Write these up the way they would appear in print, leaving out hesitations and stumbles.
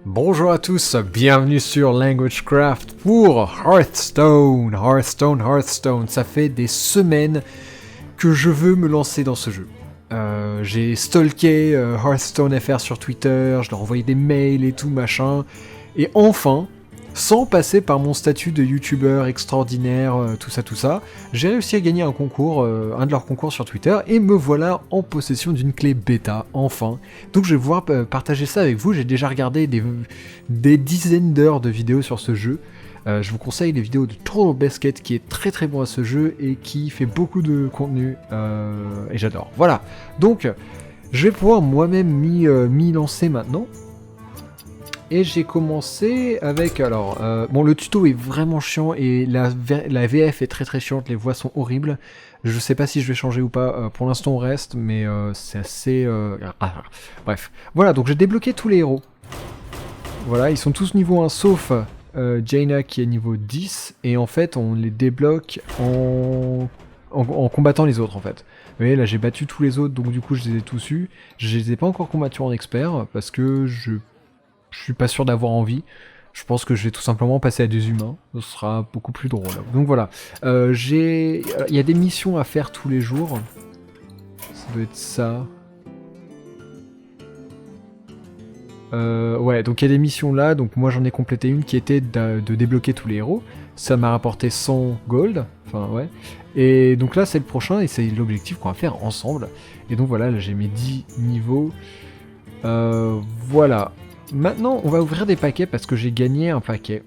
Bonjour à tous, bienvenue sur LanguageCraft pour Hearthstone. Hearthstone. Ça fait des semaines que je veux me lancer dans ce jeu. J'ai stalké Hearthstone FR sur Twitter, je leur envoyé des mails et tout machin. Et enfin, sans passer par mon statut de youtubeur extraordinaire, tout ça, j'ai réussi à gagner un concours, un de leurs concours sur Twitter, et me voilà en possession d'une clé bêta, enfin. Donc je vais pouvoir partager ça avec vous. J'ai déjà regardé des dizaines d'heures de vidéos sur ce jeu. Je vous conseille les vidéos de Total Basket qui est très bon à ce jeu et qui fait beaucoup de contenu, et j'adore. Voilà, donc je vais pouvoir moi-même m'y lancer maintenant. Et j'ai commencé avec, alors, bon, le tuto est vraiment chiant et la VF est très chiante, les voix sont horribles. Je sais pas si je vais changer ou pas, pour l'instant on reste, mais c'est assez... Bref, voilà, donc j'ai débloqué tous les héros. Voilà, ils sont tous niveau 1, sauf Jaina qui est niveau 10, et en fait on les débloque en combattant les autres en fait. Vous voyez, là j'ai battu tous les autres, donc du coup je les ai tous eus. Je les ai pas encore combattus en expert, parce que je suis pas sûr d'avoir envie. Je pense que je vais tout simplement passer à des humains. Ce sera beaucoup plus drôle. Donc voilà. Il y a des missions à faire tous les jours. Ça doit être ça. Ouais, donc il y a des missions là. Donc moi j'en ai complété une qui était de débloquer tous les héros. Ça m'a rapporté 100 gold. Enfin ouais. Et donc là c'est le prochain et c'est l'objectif qu'on va faire ensemble. Et donc voilà, là j'ai mes 10 niveaux. Voilà. Maintenant, on va ouvrir des paquets parce que j'ai gagné un paquet.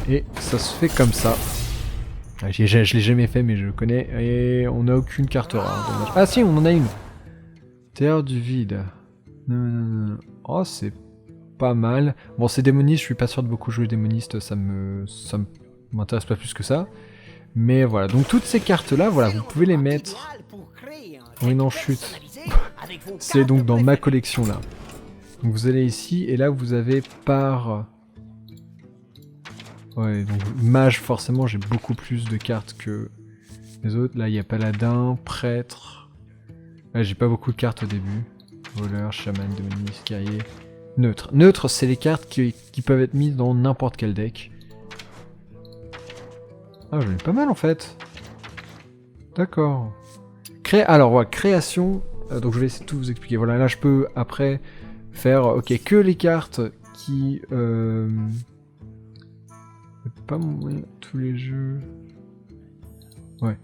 Et ça se fait comme ça. Je l'ai jamais fait, mais je le connais. Et on n'a aucune carte rare. Dommage. Ah si, on en a une. Terre du vide. Non. Oh, c'est pas mal. Bon, c'est démoniste, je suis pas sûr de beaucoup jouer démoniste. Ça m'intéresse pas plus que ça. Mais voilà, donc toutes ces cartes-là, voilà, vous pouvez les mettre... Oui, non, chute. C'est donc dans ma collection, là. Donc vous allez ici, et là vous avez par... Ouais, donc mage, forcément, j'ai beaucoup plus de cartes que les autres. Là, il y a paladin, prêtre... Ouais, j'ai pas beaucoup de cartes au début. Voleur, chaman, démoniste, guerrier... Neutre. Neutre, c'est les cartes qui peuvent être mises dans n'importe quel deck. Ah, j'en ai pas mal, en fait. D'accord. Alors, voilà, création... donc je vais essayer de tout vous expliquer. Voilà, là, je peux, après... faire que les cartes qui pas tous les jeux, ouais,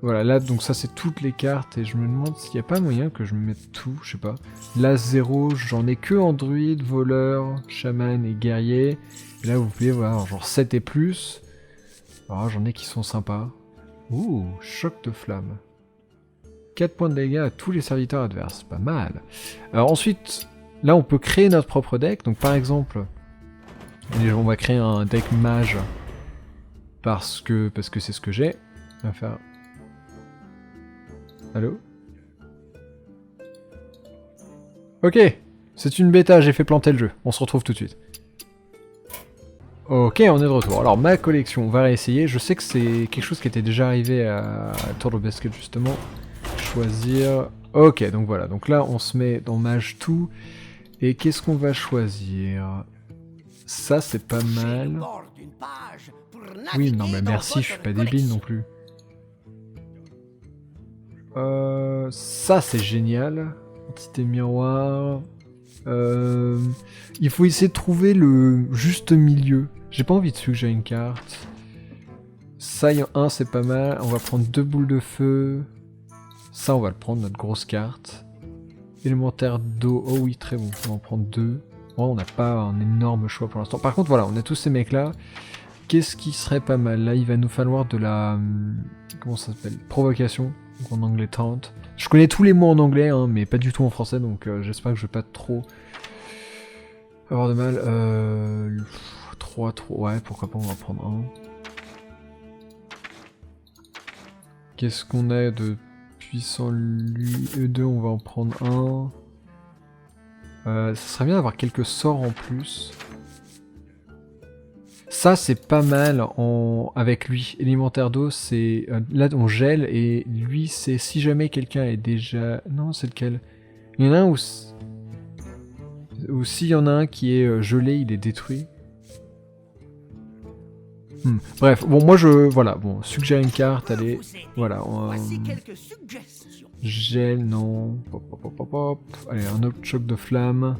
voilà, là donc ça c'est toutes les cartes et je me demande s'il n'y a pas moyen que je me mette tout, je sais pas. Là 0, j'en ai que en druide, voleur, chaman et guerrier, et là vous pouvez voir genre 7 et plus. Alors j'en ai qui sont sympas. Ouh, choc de flamme. 4 points de dégâts à tous les serviteurs adverses, pas mal. Alors ensuite, là on peut créer notre propre deck, donc par exemple, on va créer un deck mage, parce que c'est ce que j'ai. On va faire... Allô? Ok, c'est une bêta, j'ai fait planter le jeu, on se retrouve tout de suite. Ok, on est de retour. Alors ma collection, on va réessayer, je sais que c'est quelque chose qui était déjà arrivé à Total Basket justement. Choisir... Ok, donc voilà, donc là on se met dans mage tout, et qu'est-ce qu'on va choisir? Ça c'est pas mal. Oui, non mais merci, je suis pas débile non plus. Ça c'est génial. Entité miroir. Il faut essayer de trouver le juste milieu. J'ai pas envie de suggérer une carte. Ça, il y a un, c'est pas mal. On va prendre 2 boules de feu. Ça, on va le prendre, notre grosse carte. Élémentaire d'eau. Oh oui, très bon. On va en prendre 2. Oh, on n'a pas un énorme choix pour l'instant. Par contre, voilà, on a tous ces mecs-là. Qu'est-ce qui serait pas mal? Là, il va nous falloir de la... Comment ça s'appelle? Provocation. Donc en anglais, taunt. Je connais tous les mots en anglais, hein, mais pas du tout en français, donc j'espère que je vais pas trop avoir de mal. 3, ouais, pourquoi pas, on va prendre un. Qu'est-ce qu'on a de... puissant lui, E2 on va en prendre un. Ça serait bien d'avoir quelques sorts en plus. Ça c'est pas mal avec lui. Élémentaire d'eau c'est... là on gèle et lui c'est si jamais quelqu'un est déjà... Non c'est lequel? Il y en a un où... Ou s'il y en a un qui est gelé, il est détruit. Bref, bon, moi je... Voilà, bon, suggère une carte, allez. Voilà. Gel, non. Pop, pop, pop, pop, pop. Allez, un autre choc de flamme.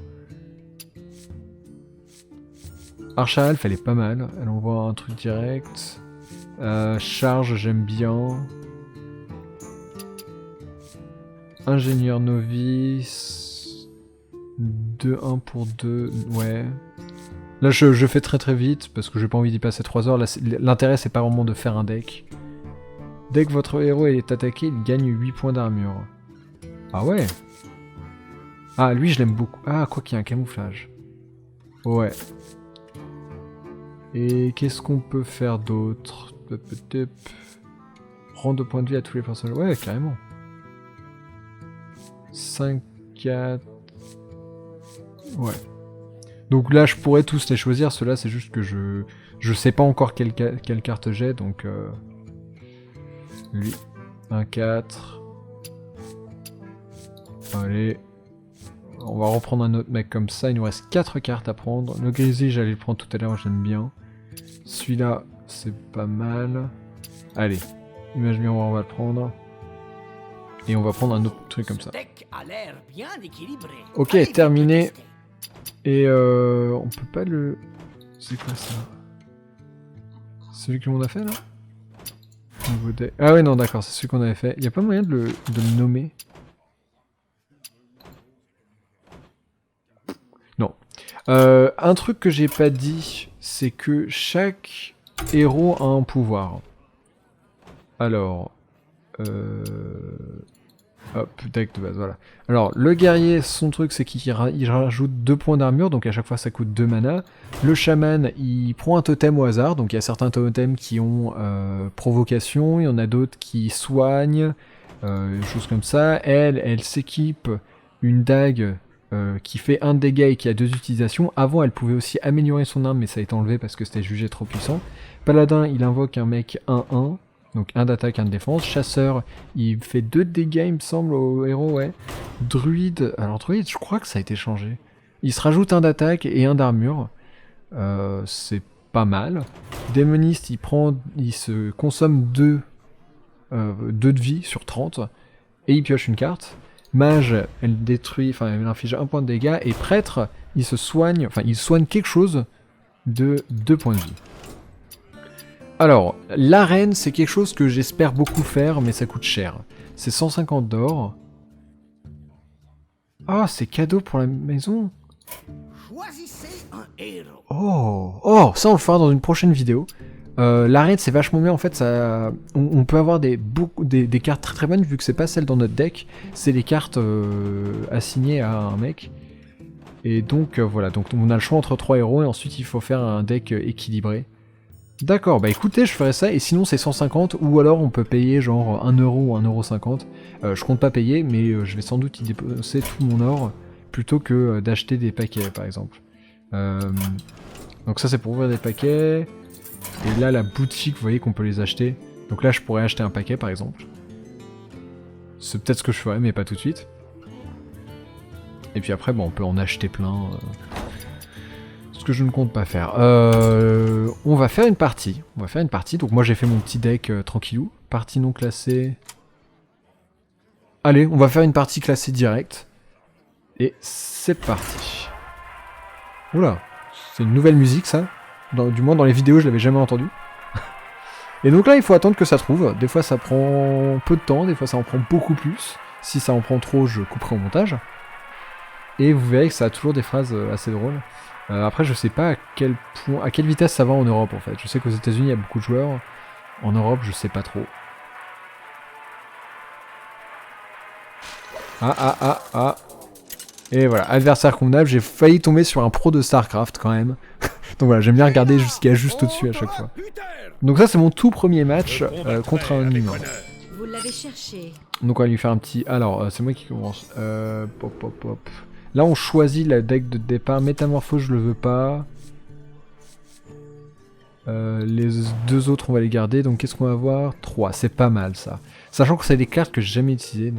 Arche à Alpha, elle est pas mal. Elle envoie un truc direct. Charge, j'aime bien. Ingénieur novice. 2-1 pour 2. Ouais. Là, je fais très vite parce que j'ai pas envie d'y passer 3 heures. L'intérêt, c'est pas vraiment de faire un deck. Dès que votre héros est attaqué, il gagne 8 points d'armure. Ah ouais. Ah, lui, je l'aime beaucoup. Ah, quoi qu'il y a un camouflage. Ouais. Et qu'est-ce qu'on peut faire d'autre? Rend 2 points de vie à tous les personnages. Ouais, carrément. 5, 4... Ouais. Donc là, je pourrais tous les choisir. Ceux-là, c'est juste que je sais pas encore quelle carte j'ai, donc... Lui. 1, 4... Allez. On va reprendre un autre mec comme ça. Il nous reste 4 cartes à prendre. Le Grizzly, j'allais le prendre tout à l'heure, j'aime bien. Celui-là, c'est pas mal. Allez. Image miroir, on va le prendre. Et on va prendre un autre truc comme ça. Ok, terminé. Et on peut pas le... C'est quoi ça? Celui que l'on a fait là? Ah ouais, non, d'accord, c'est celui qu'on avait fait. Y a pas moyen de le nommer? Non. Un truc que j'ai pas dit, c'est que chaque héros a un pouvoir. Alors... Hop, deck de base, voilà. Alors, le guerrier, son truc, c'est qu'il rajoute 2 points d'armure, donc à chaque fois ça coûte 2 mana. Le chaman, il prend un totem au hasard, donc il y a certains totems qui ont provocation, il y en a d'autres qui soignent, des choses comme ça. Elle s'équipe une dague qui fait 1 dégât et qui a 2 utilisations. Avant, elle pouvait aussi améliorer son arme, mais ça a été enlevé parce que c'était jugé trop puissant. Paladin, il invoque un mec 1-1. Donc 1 d'attaque, 1 de défense. Chasseur, il fait 2 de dégâts, il me semble, au héros, ouais. Druide, alors druide, je crois que ça a été changé. Il se rajoute 1 d'attaque et 1 d'armure. C'est pas mal. Démoniste, il se consomme 2 de vie sur 30. Et il pioche une carte. Mage, elle détruit, enfin elle inflige 1 point de dégâts. Et prêtre, il soigne quelque chose de 2 points de vie. Alors, l'arène, c'est quelque chose que j'espère beaucoup faire, mais ça coûte cher. C'est 150 d'or. Ah, c'est cadeau pour la maison. Oh, ça on le fera dans une prochaine vidéo. L'arène, c'est vachement bien, en fait, ça, on peut avoir des cartes très bonnes, vu que c'est pas celles dans notre deck, c'est les cartes assignées à un mec. Et donc, voilà, donc on a le choix entre 3 héros, et ensuite il faut faire un deck équilibré. D'accord, bah écoutez, je ferai ça, et sinon c'est 150, ou alors on peut payer genre 1€ ou 1,50€. Je compte pas payer, mais je vais sans doute y dépenser tout mon or, plutôt que d'acheter des paquets, par exemple. Donc ça c'est pour ouvrir des paquets, et là la boutique, vous voyez qu'on peut les acheter. Donc là je pourrais acheter un paquet, par exemple. C'est peut-être ce que je ferais, mais pas tout de suite. Et puis après, bon, on peut en acheter plein... que je ne compte pas faire. On va faire une partie. Donc moi j'ai fait mon petit deck tranquillou. Partie non classée. Allez, on va faire une partie classée directe. Et c'est parti. Oula, c'est une nouvelle musique ça. Du moins dans les vidéos je l'avais jamais entendu. Et donc là il faut attendre que ça trouve. Des fois ça prend peu de temps, des fois ça en prend beaucoup plus. Si ça en prend trop, je couperai au montage. Et vous verrez que ça a toujours des phrases assez drôles. Après, je sais pas à quelle vitesse ça va en Europe en fait. Je sais qu'aux États-Unis il y a beaucoup de joueurs. En Europe, je sais pas trop. Ah. Et voilà, adversaire convenable. J'ai failli tomber sur un pro de StarCraft quand même. Donc voilà, j'aime bien regarder jusqu'à juste au-dessus à chaque fois. Donc ça, c'est mon tout premier match contre un humain. Vous l'avez cherché. Donc on va lui faire un petit... Alors, c'est moi qui commence. Pop. Là, on choisit la deck de départ. Métamorphose, je le veux pas. Les 2 autres, on va les garder. Donc, qu'est-ce qu'on va avoir? 3, c'est pas mal, ça. Sachant que c'est des cartes que j'ai jamais utilisées,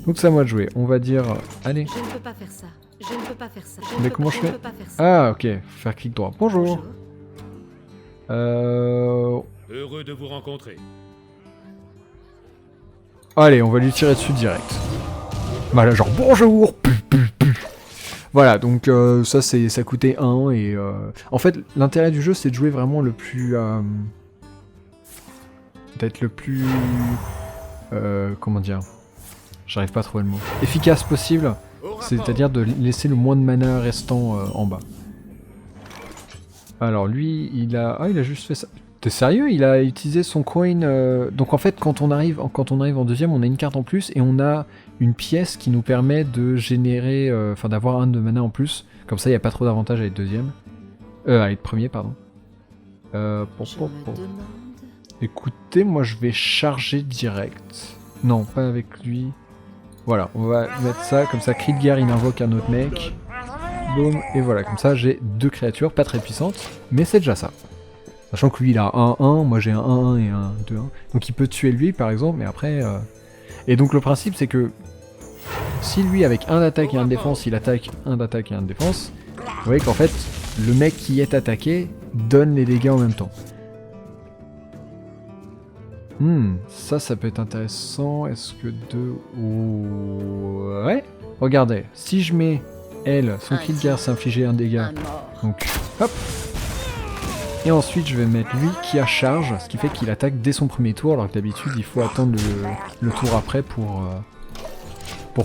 donc c'est à moi de jouer. On va dire... Allez. Je ne peux pas faire ça. Je ne peux pas faire ça. Mais comment je fais? ne peux pas faire ça. Ah, ok. Faire clic droit. Bonjour. Heureux de vous rencontrer. Allez, on va lui tirer dessus direct. Voilà, genre bonjour. Voilà, donc ça coûtait 1 et en fait l'intérêt du jeu c'est de jouer vraiment le plus d'être le plus comment dire, j'arrive pas à trouver le mot, efficace possible, c'est-à-dire de laisser le moins de mana restant en bas. Alors lui il a juste fait ça. T'es sérieux? Il a utilisé son coin. Donc en fait, quand on arrive en deuxième, on a une carte en plus et on a une pièce qui nous permet de générer, enfin d'avoir un de mana en plus. Comme ça, il n'y a pas trop d'avantage à être deuxième, à être premier, pardon. Écoutez, moi je vais charger direct. Non, pas avec lui. Voilà, on va mettre ça comme ça. Cri de guerre, il invoque un autre mec. Boum, et voilà, comme ça j'ai 2 créatures, pas très puissantes, mais c'est déjà ça. Sachant que lui il a un 1, moi j'ai un 1-1 et un 2-1. Donc il peut tuer lui par exemple, mais après... Et donc le principe c'est que... Si lui avec un d'attaque et un de défense, il attaque un d'attaque et un de défense, vous voyez qu'en fait, le mec qui est attaqué donne les dégâts en même temps. Ça peut être intéressant. Est-ce que ouais. Regardez, si je mets elle, son cri de guerre s'infliger un dégât. Donc, hop. Et ensuite, je vais mettre lui qui a charge, ce qui fait qu'il attaque dès son premier tour, alors que d'habitude, il faut attendre le tour après pour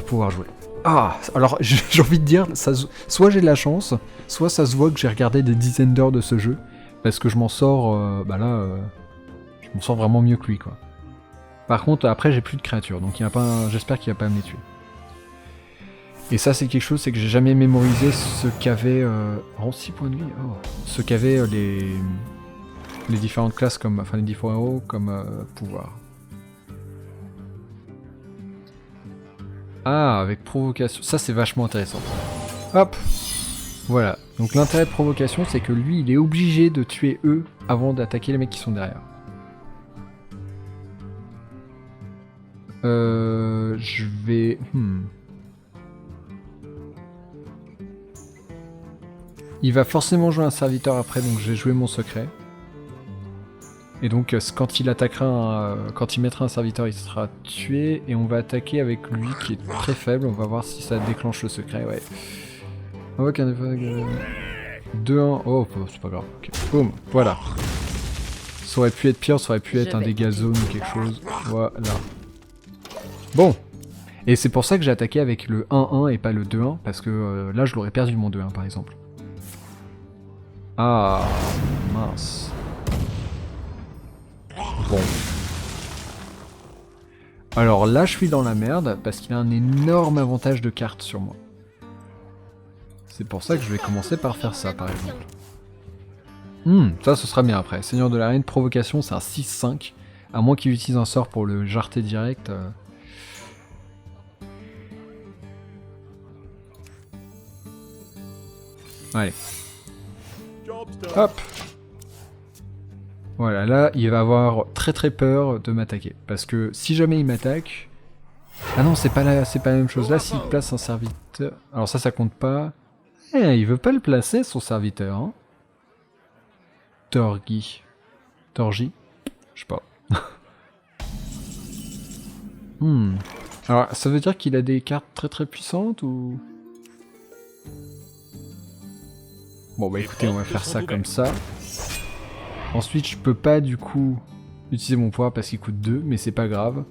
pouvoir jouer. Ah, alors j'ai envie de dire, soit j'ai de la chance, soit ça se voit que j'ai regardé des dizaines d'heures de ce jeu, parce que je m'en sors, je m'en sors vraiment mieux que lui, quoi. Par contre, après, j'ai plus de créatures, donc j'espère qu'il va pas me les tuer. Et ça, c'est quelque chose, c'est que j'ai jamais mémorisé ce qu'avait... en 6 points de vie, ce qu'avaient les différentes classes, enfin les différents héros comme pouvoir. Ah, avec provocation, ça c'est vachement intéressant. Hop, voilà. Donc l'intérêt de provocation, c'est que lui, il est obligé de tuer eux avant d'attaquer les mecs qui sont derrière. Je vais... Il va forcément jouer un serviteur après, donc je vais jouer mon secret. Et donc quand il attaquera, quand il mettra un serviteur, il sera tué. Et on va attaquer avec lui qui est très faible. On va voir si ça déclenche le secret, ouais. Invoque un 2-1. Oh, c'est pas grave. Okay. Boum, voilà. Ça aurait pu être pire, ça aurait pu être un dégât zone ou quelque chose. Voilà. Bon. Et c'est pour ça que j'ai attaqué avec le 1-1 et pas le 2-1. Parce que là, je l'aurais perdu mon 2-1 par exemple. Ah, mince. Bon. Alors là, je suis dans la merde parce qu'il a un énorme avantage de cartes sur moi. C'est pour ça que je vais commencer par faire ça, par exemple. Ça, ce sera bien après. Seigneur de l'arène, provocation, c'est un 6-5. À moins qu'il utilise un sort pour le jarter direct. Allez. Hop. Voilà, là, il va avoir très très peur de m'attaquer. Parce que si jamais il m'attaque... Ah non, c'est pas la même chose. Là, s'il place un serviteur... Alors ça compte pas. Il veut pas le placer, son serviteur. Hein. Torgi. Je sais pas. Alors, ça veut dire qu'il a des cartes très très puissantes ou... Bon bah écoutez, on va faire ça comme ça. Ensuite, je peux pas du coup utiliser mon pouvoir parce qu'il coûte 2, mais c'est pas grave.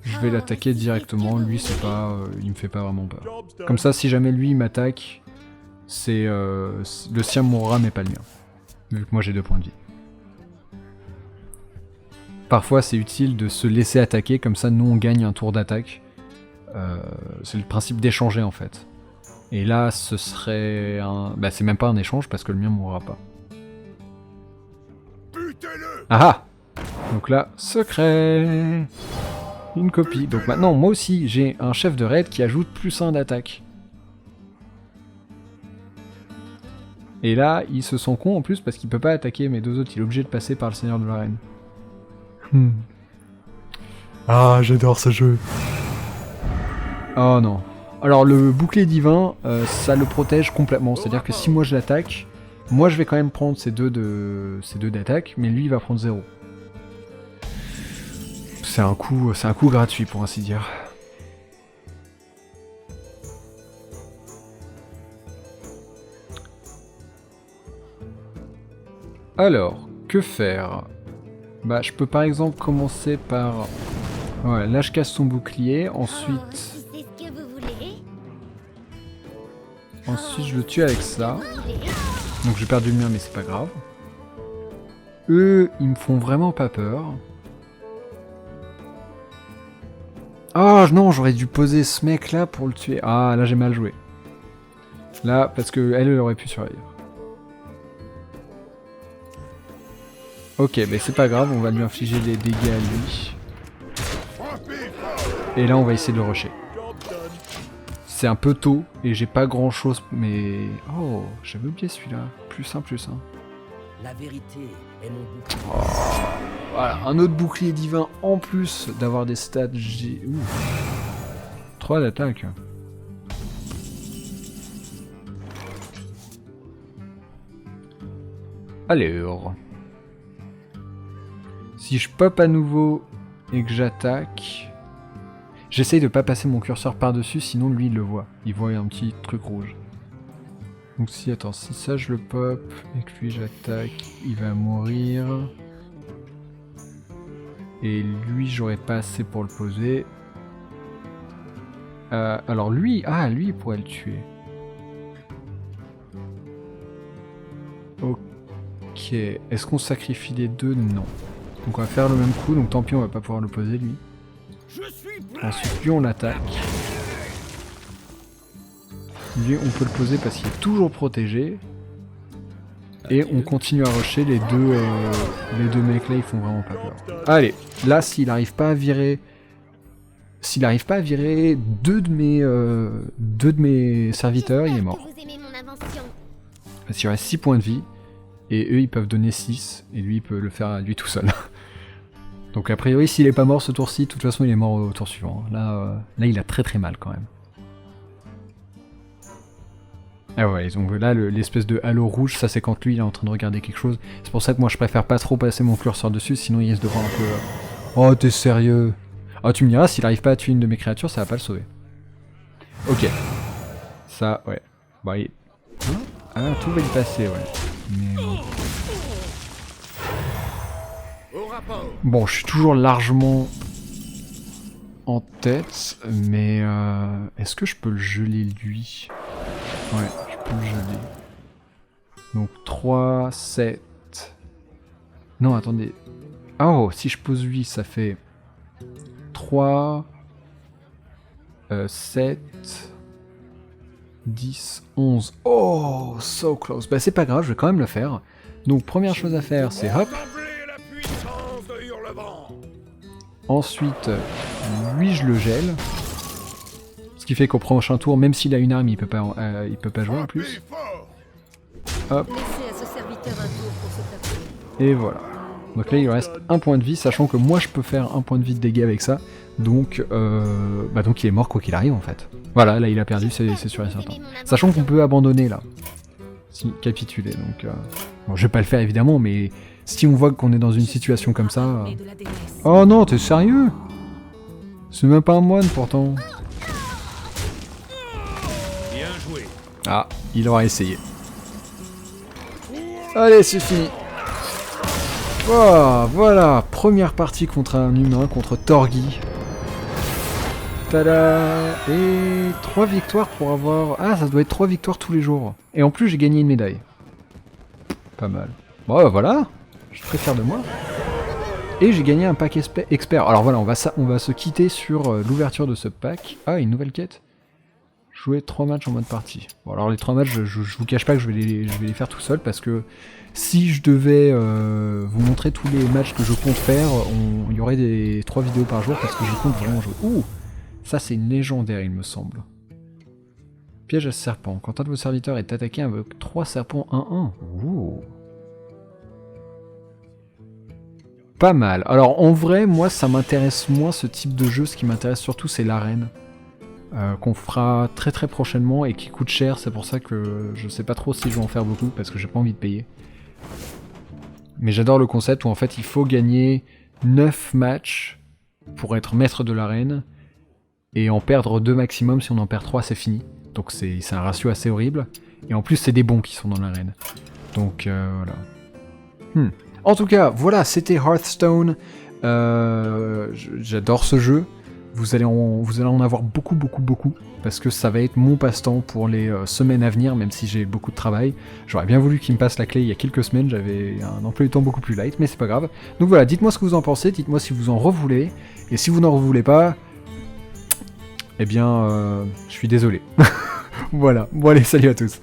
Je vais l'attaquer directement, lui c'est pas... il me fait pas vraiment peur. Comme ça, si jamais lui m'attaque, c'est... le sien mourra mais pas le mien. Vu que moi j'ai 2 points de vie. Parfois c'est utile de se laisser attaquer, comme ça nous on gagne un tour d'attaque. C'est le principe d'échanger en fait. Et là, ce serait un... Bah, c'est même pas un échange parce que le mien mourra pas. Ah ah! Donc là, secret! Une copie. Donc maintenant, moi aussi, j'ai un chef de raid qui ajoute +1 d'attaque. Et là, ils se sont cons en plus parce qu'il peut pas attaquer mes 2 autres. Il est obligé de passer par le Seigneur de l'arène. Ah, j'adore ce jeu. Oh non. Alors le bouclier divin, ça le protège complètement. C'est-à-dire que si moi je l'attaque, moi je vais quand même prendre ces deux d'attaque, mais lui il va prendre 0. C'est un coup gratuit pour ainsi dire. Alors, que faire? Bah, je peux par exemple commencer par... Ouais, là je casse son bouclier, ensuite... Ensuite je le tue avec ça. Donc j'ai perdu le mien mais c'est pas grave. Eux, ils me font vraiment pas peur. Ah non, j'aurais dû poser ce mec là pour le tuer. Ah là j'ai mal joué. Là, parce que elle aurait pu survivre. Ok, mais c'est pas grave, on va lui infliger des dégâts à lui. Et là on va essayer de le rusher. C'est un peu tôt et j'ai pas grand chose, mais... Oh, j'avais oublié celui-là. Plus 1, plus 1. La vérité est mon bouclier. Oh, voilà, un autre bouclier divin en plus d'avoir des stats G. 3 d'attaque. Alors... Si je pop à nouveau et que j'attaque... J'essaye de pas passer mon curseur par-dessus, sinon lui il le voit. Il voit un petit truc rouge. Donc si, attends, si ça je le pop et que lui j'attaque, il va mourir. Et lui j'aurais pas assez pour le poser. Alors lui, lui il pourrait le tuer. Ok, est-ce qu'on sacrifie les deux? Non. Donc on va faire le même coup, donc tant pis on va pas pouvoir le poser lui. Ensuite lui on l'attaque. Lui on peut le poser parce qu'il est toujours protégé. Et on continue à rusher les deux mecs là, ils font vraiment pas peur. Allez, là s'il arrive pas à virer... S'il arrive pas à virer deux de mes serviteurs, il est mort. Parce qu'il reste 6 points de vie. Et eux ils peuvent donner 6. Et lui il peut le faire à lui tout seul. Donc a priori s'il est pas mort ce tour-ci, de toute façon il est mort au tour suivant. Là il a très très mal quand même. Ah ouais, donc là l'espèce de halo rouge, ça c'est quand lui il est en train de regarder quelque chose. C'est pour ça que moi je préfère pas trop passer mon curseur dessus, sinon il risque de voir un peu... Oh t'es sérieux? Oh tu me diras, s'il arrive pas à tuer une de mes créatures, ça va pas le sauver. Ok. Ça, ouais. Bah il... Ah, tout va y passer, ouais. Mais... Bon, je suis toujours largement en tête, mais est-ce que je peux le geler lui? Ouais, je peux le geler. Donc 3, 7... Non, attendez. Oh, si je pose lui, ça fait 3, 7, 10, 11. Oh, so close. Bah c'est pas grave, je vais quand même le faire. Donc première chose à faire, c'est hop. Ensuite, lui je le gèle. Ce qui fait qu'au prochain tour, même s'il a une arme, il peut pas jouer en plus. Hop. Et voilà. Donc là il reste un point de vie, sachant que moi je peux faire un point de vie de dégâts avec ça. Donc, donc il est mort quoi qu'il arrive en fait. Voilà, là il a perdu, c'est sûr et certain. Sachant qu'on peut abandonner là. Si, capituler, donc... Bon, je vais pas le faire évidemment, mais si on voit qu'on est dans une situation comme ça... Oh non, t'es sérieux? C'est même pas un moine pourtant. Ah, il aura essayé. Allez, c'est fini. Oh, voilà, première partie contre un humain, contre Torghi. Tada! Et 3 victoires pour avoir... Ah, ça doit être 3 victoires tous les jours. Et en plus, j'ai gagné une médaille. Pas mal. Bon, voilà. Je suis très fier de moi. Et j'ai gagné un pack expert. Alors voilà, on va se quitter sur l'ouverture de ce pack. Ah, une nouvelle quête. Jouer 3 matchs en mode partie. Bon, alors les 3 matchs, je vous cache pas que je vais les faire tout seul parce que si je devais vous montrer tous les matchs que je compte faire, il y aurait des 3 vidéos par jour parce que je compte vraiment jouer. Ouh! Ça c'est une légendaire il me semble. Piège à serpent. Quand un de vos serviteurs est attaqué avec 3 serpents 1-1. Ouh. Pas mal. Alors en vrai, moi ça m'intéresse moins ce type de jeu. Ce qui m'intéresse surtout c'est l'arène. qu'on fera très très prochainement et qui coûte cher, c'est pour ça que je sais pas trop si je vais en faire beaucoup, parce que j'ai pas envie de payer. Mais j'adore le concept où en fait il faut gagner 9 matchs pour être maître de l'arène, et en perdre 2 maximum, si on en perd 3 c'est fini. Donc c'est un ratio assez horrible, et en plus c'est des bons qui sont dans l'arène. Donc voilà. En tout cas, voilà, c'était Hearthstone. J'adore ce jeu. Vous allez en avoir beaucoup, parce que ça va être mon passe-temps pour les semaines à venir, même si j'ai beaucoup de travail. J'aurais bien voulu qu'il me passe la clé il y a quelques semaines, j'avais un emploi du temps beaucoup plus light, mais c'est pas grave. Donc voilà, dites-moi ce que vous en pensez, dites-moi si vous en revoulez, et si vous n'en revoulez pas, eh bien, je suis désolé. Voilà, bon allez, salut à tous.